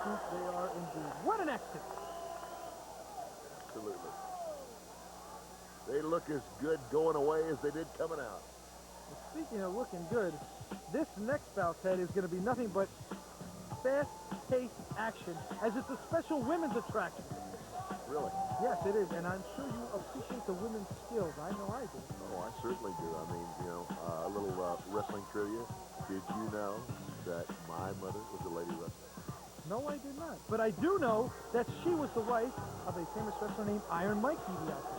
cute they are indeed. What an exit! Absolutely. They look as good going away as they did coming out. Well, speaking of looking good, this next bout, Ted, is going to be nothing but fast-paced action, as it's a special women's attraction. Really? Yes, it is, and I'm sure you appreciate the women's skills. I know I do. Oh, I certainly do. I mean, you know, a little wrestling trivia. Did you know that my mother was a lady wrestler? No, I did not. But I do know that she was the wife of a famous wrestler named Iron Mike DiBiase.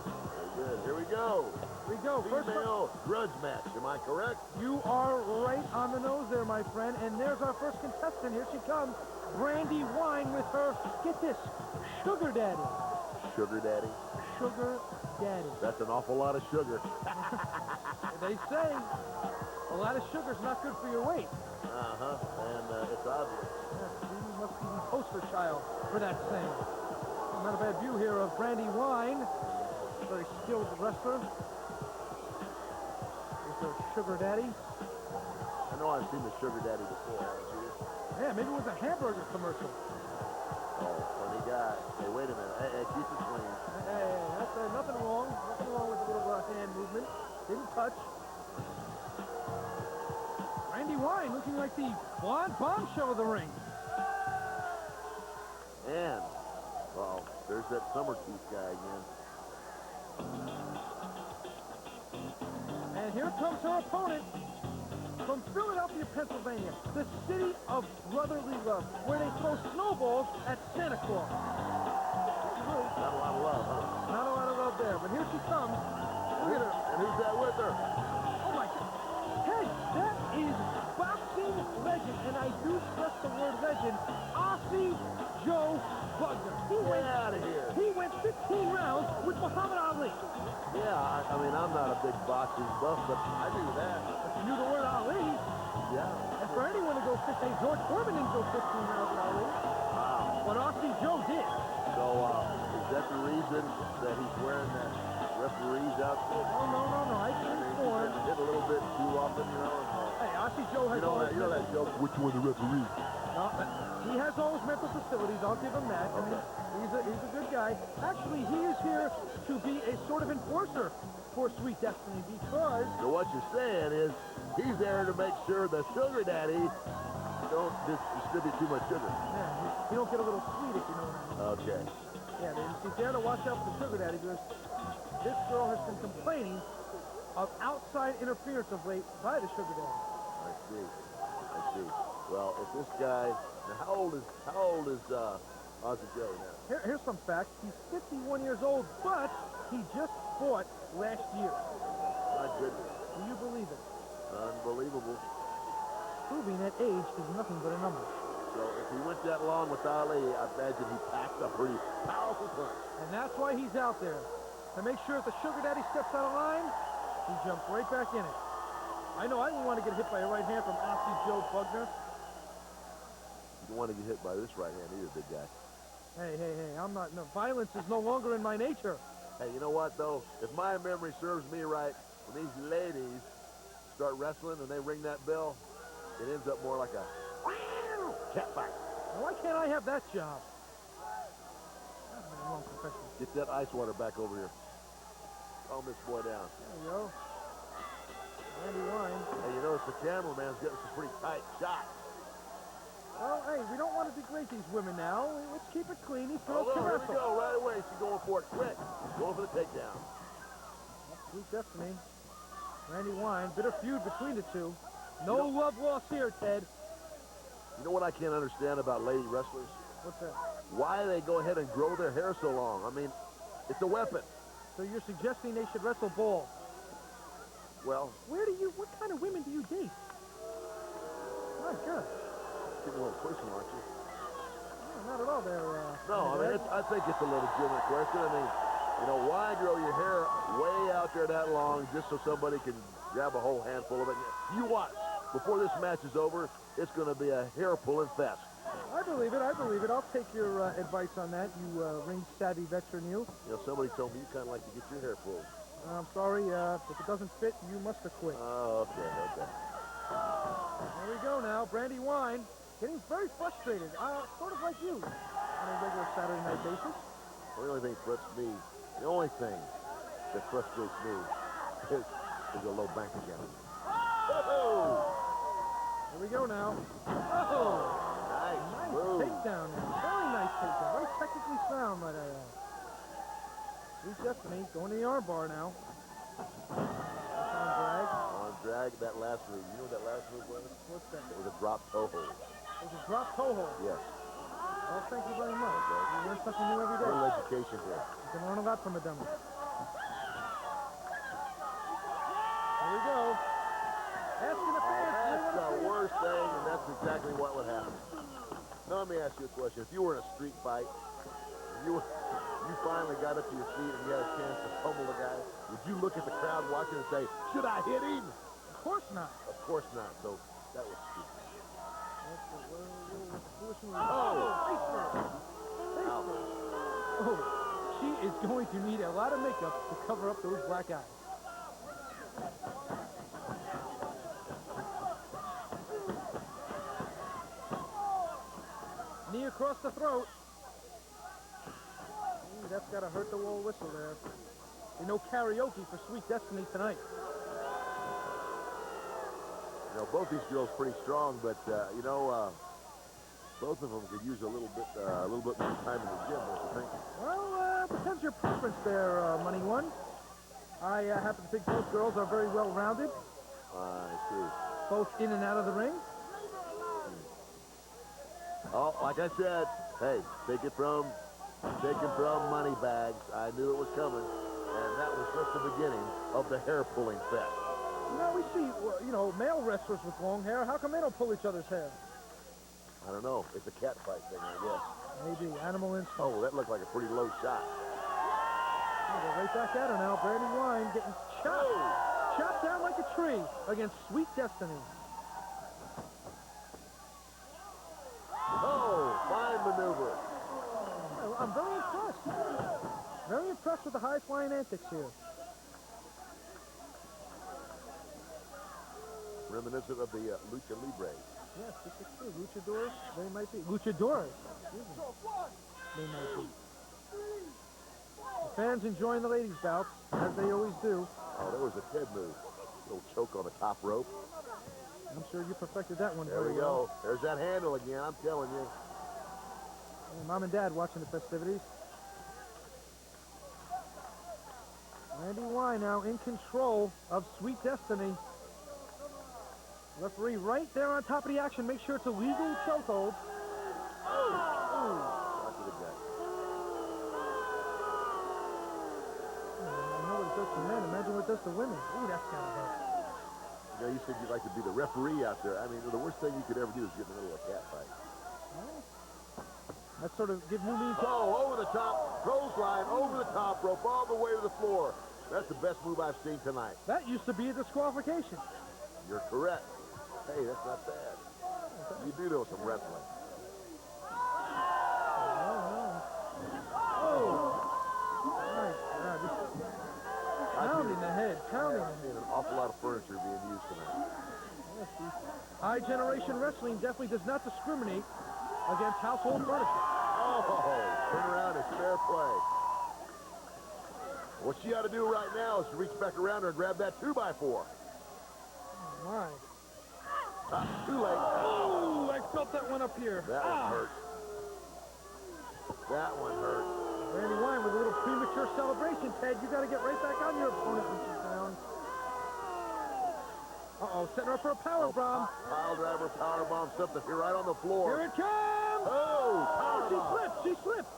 Very good. Here we go. Here we go. Female grudge match. Am I correct? You are right on the nose there, my friend. And there's our first contestant. Here she comes. Brandi Wine with her, get this, sugar daddy. Sugar daddy? Sugar daddy. That's an awful lot of sugar. They say a lot of sugar's not good for your weight. Uh-huh. And it's obvious. Yes, she must be the poster child for that saying. Not a bad view here of Brandi Wine. Very skilled wrestler. With her sugar daddy. I know I've seen the sugar daddy before, haven't you? Yeah, maybe it was a hamburger commercial. Oh, funny guy. Hey, wait a minute. Hey, keep it clean. Hey, that's nothing wrong. Nothing wrong with the little hand movement. Didn't touch. Brandi Wine looking like the blonde bombshell of the ring. And, well, there's that summer tooth guy again. And here comes her opponent from Philadelphia, Pennsylvania, the city of brotherly love, where they throw snowballs at Santa Claus. Not a lot of love, huh? Not a lot of love there, but here she comes. Look at her. And who's that with her? Oh, my God. Hey, that is boxing legend, and I do stress the word legend, Aussie Joe Bugner. Get out of here. He went 15 rounds with Muhammad Ali. Yeah, I mean, I'm not a big boxing buff, but I do that. But you knew the word Ali. Yeah. And for anyone to go 15, George Foreman didn't go 15 rounds with Ali. Wow. But Aussie Joe did. So, is that the reason that he's wearing that referee's outfit? Oh, no. I I can mean, inform. he's hit a little bit too often, you know. Hey, Aussie Joe has You know that joke, which one the referee? No, he has all his mental facilities. I'll give him that. Okay. I mean, he's a good guy. Actually, he is here to be a sort of enforcer for Sweet Destiny because... So what you're saying is he's there to make sure the sugar daddy don't distribute too much sugar. Yeah, you don't get a little sweet if you know what I mean. Okay. Yeah, he's there to watch out for the sugar daddy because this girl has been complaining of outside interference of late by the sugar daddy. I see. Well, if this guy, now how old is Aussie Joe now? Here's some facts. He's 51 years old, but he just fought last year. My goodness. Do you believe it? Unbelievable. Proving that age is nothing but a number. So if he went that long with Ali, I imagine he packed a pretty powerful punch. And that's why he's out there. To make sure if the sugar daddy steps out of line, he jumps right back in it. I know I didn't want to get hit by a right hand from Aussie Joe Bugner. You don't want to get hit by this right hand either, big guy. Hey, I'm not, no, violence is no longer in my nature. Hey, you know what, though? If my memory serves me right, when these ladies start wrestling and they ring that bell, it ends up more like a cat fight. Now, why can't I have that job? That's the wrong profession. Get that ice water back over here. Calm this boy down. There you go. Brandi Wine. Hey, you notice the cameraman's getting some pretty tight shots. Well, hey, we don't want to degrade these women now. Let's keep it clean. These Oh, girls can here we wrestle. go, right away. She's going for it quick. Going for the takedown. Sweet Destiny. Brandi Wine. Bitter feud between the two. No love lost here, Ted. You know what I can't understand about lady wrestlers? What's that? Why they go ahead and grow their hair so long. I mean, it's a weapon. So you're suggesting they should wrestle ball? Well, What kind of women do you date? My God. getting a little personal, aren't you? No, not at all there. No, I mean, I think it's a legitimate question. I mean, you know, why grow your hair way out there that long just so somebody can grab a whole handful of it? You watch. Before this match is over, it's going to be a hair-pulling fest. I believe it. I'll take your advice on that, you ring-savvy veteran you. You know, somebody told me you kind of like to get your hair pulled. I'm sorry, if it doesn't fit, you must have quit. Oh, okay. There we go now. Brandi Wine getting very frustrated, sort of like you, on a regular Saturday night basis. The only thing that frustrates me is a low bank again. Oh! Here we go now. Oh! Nice Nice move. takedown now. Very nice takedown. Very technically sound, might I add. Sweet Destiny going to the armbar now. On drag, that last move. You know what that last move was? What's that? It was a drop toe hold. It was a drop toe hold. Yes. Well, thank you very much. You learn something new every day. Little education here. You can learn a lot from a dummy. Here we go. Asking the fans. That's the worst thing, and that's exactly what would happen. Now let me ask you a question. If you were in a street fight, you finally got up to your feet and you had a chance to pummel the guy, would you look at the crowd watching and say, should I hit him? Of course not. Of course not. So that was stupid. Oh, she is going to need a lot of makeup to cover up those black eyes. Knee across the throat. Ooh, that's got to hurt the wall whistle there. You know, karaoke for Sweet Destiny tonight. You know, both these girls pretty strong, but both of them could use a little bit more time in the gym, don't you think? Well, depends your preference there, Money One. I happen to think both girls are very well-rounded. I see. Both in and out of the ring. Oh, like I said, hey, take it from Moneybags. I knew it was coming, and that was just the beginning of the hair-pulling fest. Now we see, male wrestlers with long hair. How come they don't pull each other's hair? I don't know. It's a cat fight thing, I guess. Maybe animal instinct. Oh, that looked like a pretty low shot. Oh, they're right back at her now. Brandi Wine getting chopped. Oh. Chopped down like a tree against Sweet Destiny. Oh, fine maneuver. I'm very impressed. Very impressed with the high-flying antics here. Reminiscent of the Lucha Libres. Yes, this is true. Luchadors, they might be. Luchadores, excuse me. They might be. The fans enjoying the ladies' bouts, as they always do. Oh, there was a Ted move. Little choke on the top rope. I'm sure you perfected that one There very we well. go. There's that handle again, I'm telling you. And Mom and Dad watching the festivities. Brandi Wine now in control of Sweet Destiny. Referee right there on top of the action. Make sure it's a legal chokehold. Shot to the gut. I know what it does to men. Imagine what it does to women. Ooh, that's gotta hurt. You know, you said you'd like to be the referee out there. I mean, the worst thing you could ever do is get in the middle of a cat fight. That sort of give new meaning to... Oh, over the top, clothesline, over the top rope, all the way to the floor. That's the best move I've seen tonight. That used to be a disqualification. You're correct. Hey, that's not bad. You do know some wrestling. Oh! My God, this is pounding the head, pounding the I've head. seen an awful lot of furniture being used tonight. Yes, High Generation Wrestling definitely does not discriminate against household furniture. Oh, turn around is fair play. What she ought to do right now is to reach back around her and grab that 2x4. Oh, my. Too late. Oh, I felt that one up here. That one hurt. That one hurt. Brandi Wine with a little premature celebration, Ted. You got to get right back on your opponent when she's down. Uh-oh, setting her up for a power bomb. Pile driver, power bomb, something here right on the floor. Here it comes! Oh, power She bomb. slipped, she slipped.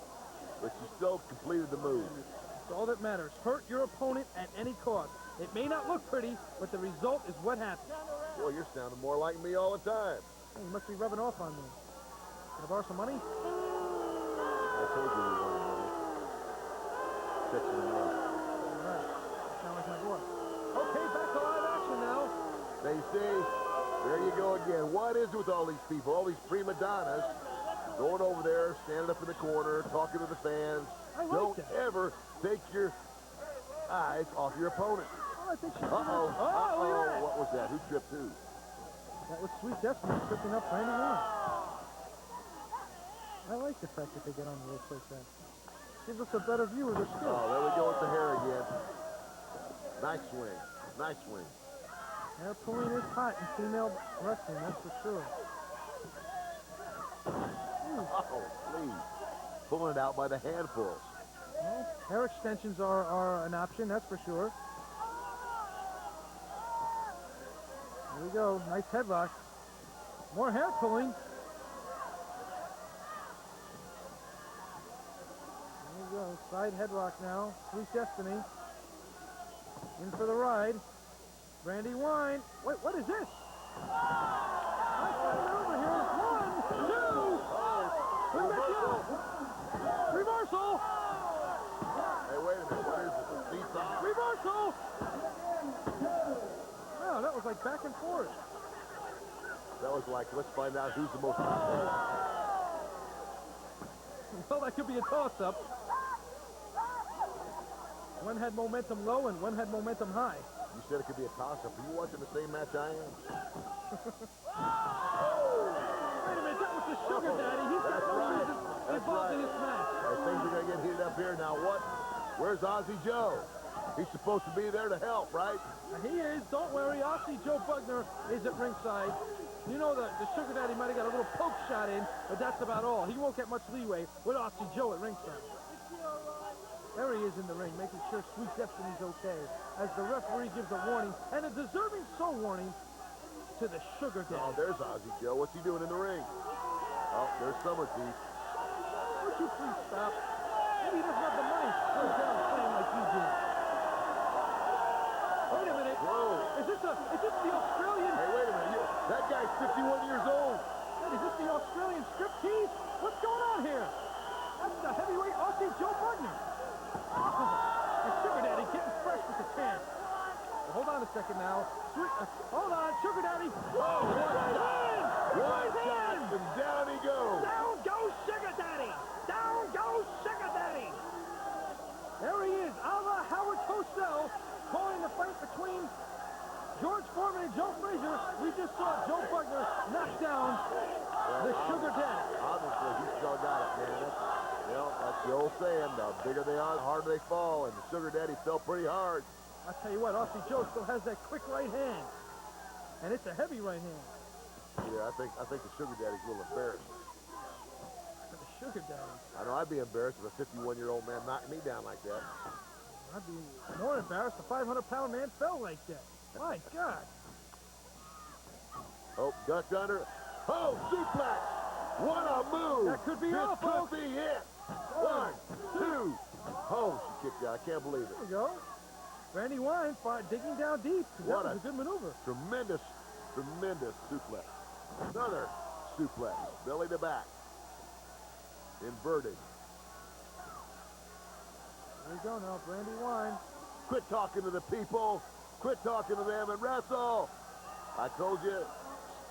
But she still completed the move. That's all that matters. Hurt your opponent at any cost. It may not look pretty, but the result is what happens. Boy, you're sounding more like me all the time. Hey, you must be rubbing off on me. Can I borrow some money? I told you we wanted money. Fixing them up. All right. Sound like my boy. Okay, back to live action now. Stacey, there you go again. What is it with all these people, all these prima donnas, going over there, standing up in the corner, talking to the fans? I like Don't that. ever take your eyes off your opponent. Oh, I think she's... Uh-oh. Oh, look at that. What was that? Who tripped who? That was Sweet Destiny tripping up Brandi Wine. I like the fact that they get on the ropes like that. Gives us a better view of their skill. Oh, there we go with the hair again. Nice swing. Nice swing. Hair pulling is hot in female wrestling, that's for sure. Oh, please. Pulling it out by the handfuls. Well, hair extensions are an option, that's for sure. Here we go. Nice headlock. More hair pulling. There we go. Side headlock now. Sweet Destiny. In for the ride. Brandi Wine. Wait, what is this? I'm coming over here. 1, 2. Put back down. Reversal. Hey, wait a minute. What is this? A seesaw? Reversal. Wow, that was like back and forth. That was like, let's find out who's the most... Well, that could be a toss-up. One had momentum low and one had momentum high. You said it could be a toss-up. Are you watching the same match I am? Wait a minute, that was the Sugar Daddy. He's got no reason involved in this match. Hey, things are going to get heated up here. Now what? Where's Aussie Joe? He's supposed to be there to help, right? He is. Don't worry. Aussie Joe Bugner is at ringside. You know the Sugar Daddy might have got a little poke shot in, but that's about all. He won't get much leeway with Aussie Joe at ringside. There he is in the ring, making sure Sweet Destiny's okay, as the referee gives a warning, and a deserving so warning to the Sugar Daddy. Oh, there's Aussie Joe. What's he doing in the ring? Oh, there's Summer Teeth. Would you please stop? Maybe he doesn't have the money to go down playing like you do. Wait a minute. Whoa. Is this the Australian? Hey, wait a minute. That guy's 51 years old. Wait, is this the Australian striptease? What's going on here? That's the heavyweight Aussie Joe Bugner. The Sugar Daddy getting fresh with the chance. Well, hold on a second now. Hold on, Sugar Daddy. Oh, One shot, and down he goes. Down goes Sugar Daddy. Down goes Sugar Daddy. There he is, a la Howard Cosell, calling the fight between George Foreman and Joe Frazier. We just saw Joe Bugner knock down the Sugar Daddy. Obviously, he still got it, man. That's the old saying, the bigger they are, the harder they fall, and the Sugar Daddy fell pretty hard. I'll tell you what, Aussie Joe still has that quick right hand. And it's a heavy right hand. Yeah, I think the Sugar Daddy's a little embarrassed. The Sugar Daddy. I know I'd be embarrassed if a 51-year-old man knocked me down like that. I'd be more embarrassed if a 500-pound man fell like that. My God. Oh, ducked under. Oh, suplex. What a move. That could be this all, folks. could be it. 1, 2. Oh, she kicked out. I can't believe it. There we go. Brandi Wine digging down deep. That was a good maneuver. Tremendous suplex. Another suplex. Belly to back. Inverted. There we go now, Brandi Wine. Quit talking to the people. Quit talking to them and wrestle. I told you.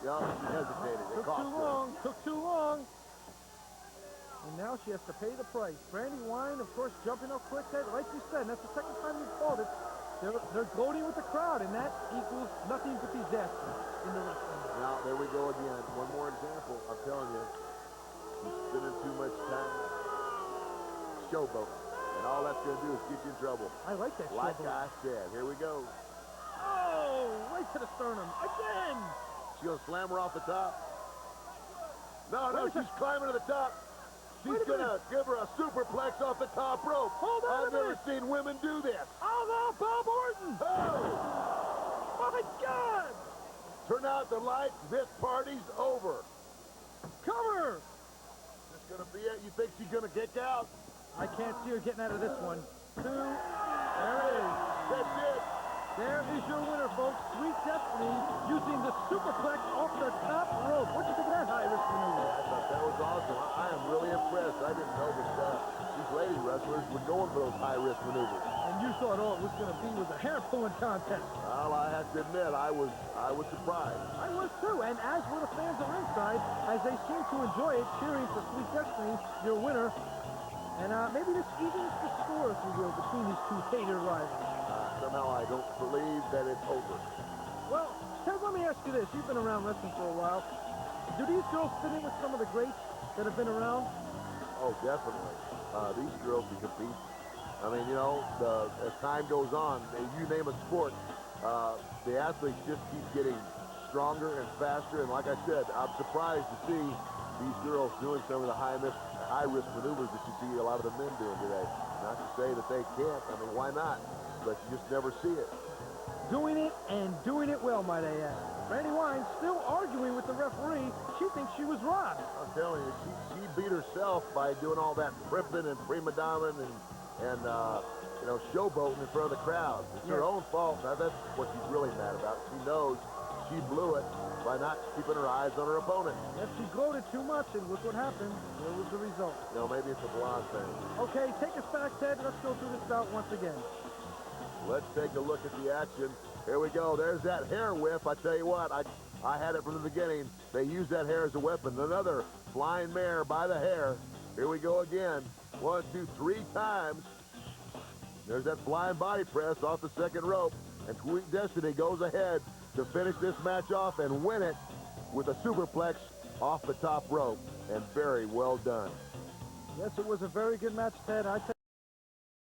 Yeah, she hesitated. It cost her. Took too long. And now she has to pay the price. Brandi Wine, of course, jumping up quick. Like you said, and that's the second time you've called it. They're gloating with the crowd, and that equals nothing but disaster in the wrestling. Now, there we go again. One more example. I'm telling you, she's spending too much time showboating. And all that's going to do is get you in trouble. I like that Like showboat. I said, here we go. Oh, right to the sternum. Again. She's going to slam her off the top. No, she's climbing to the top. She's going to give her a superplex off the top rope. Hold on I've never seen women do this. Oh, no, Bob Orton. Oh! My God. Turn out the lights. This party's over. Cover. This is going to be it. You think she's going to kick out? I can't see her getting out of this one. 2. There it is. That's it. There is your winner, folks. Sweet Destiny using the superplex off the top rope. What do you think of that high-risk maneuver? I thought that was awesome. I am really impressed. I didn't know that these lady wrestlers were going for those high-risk maneuvers. And you thought all it was going to be was a hair-pulling contest. Well, I have to admit, I was surprised. I was too, and as were the fans at ringside, as they seemed to enjoy it, cheering for Sweet Destiny, your winner. And maybe this evens the score, if you will, between these two hater rivals. Somehow I don't believe that it's over. Well, Ted, let me ask you this. You've been around wrestling for a while. Do these girls fit in with some of the greats that have been around? Oh, definitely. These girls can compete. I mean, you know, as time goes on, you name a sport, the athletes just keep getting stronger and faster. And like I said, I'm surprised to see these girls doing some of the high-risk maneuvers that you see a lot of the men doing today. Not to say that they can't. I mean, why not? But you just never see it. Doing it and doing it well, might I add. Brandi Wine still arguing with the referee. She thinks she was robbed. I'm telling you, she beat herself by doing all that primping and prima donna and you know, showboating in front of the crowd. It's her own fault. Now, that's what she's really mad about. She knows she blew it by not keeping her eyes on her opponent. Yes, she gloated too much, and look what happened. Here was the result. You know, maybe it's a blonde thing. Okay, take us back, Ted. Let's go through this bout once again. Let's take a look at the action. Here we go. There's that hair whip. I tell you what, I had it from the beginning. They used that hair as a weapon. Another flying mare by the hair. Here we go again. 1, 2, 3 times. There's that flying body press off the second rope. And Sweet Destiny goes ahead to finish this match off and win it with a superplex off the top rope. And very well done. Yes, it was a very good match, Ted.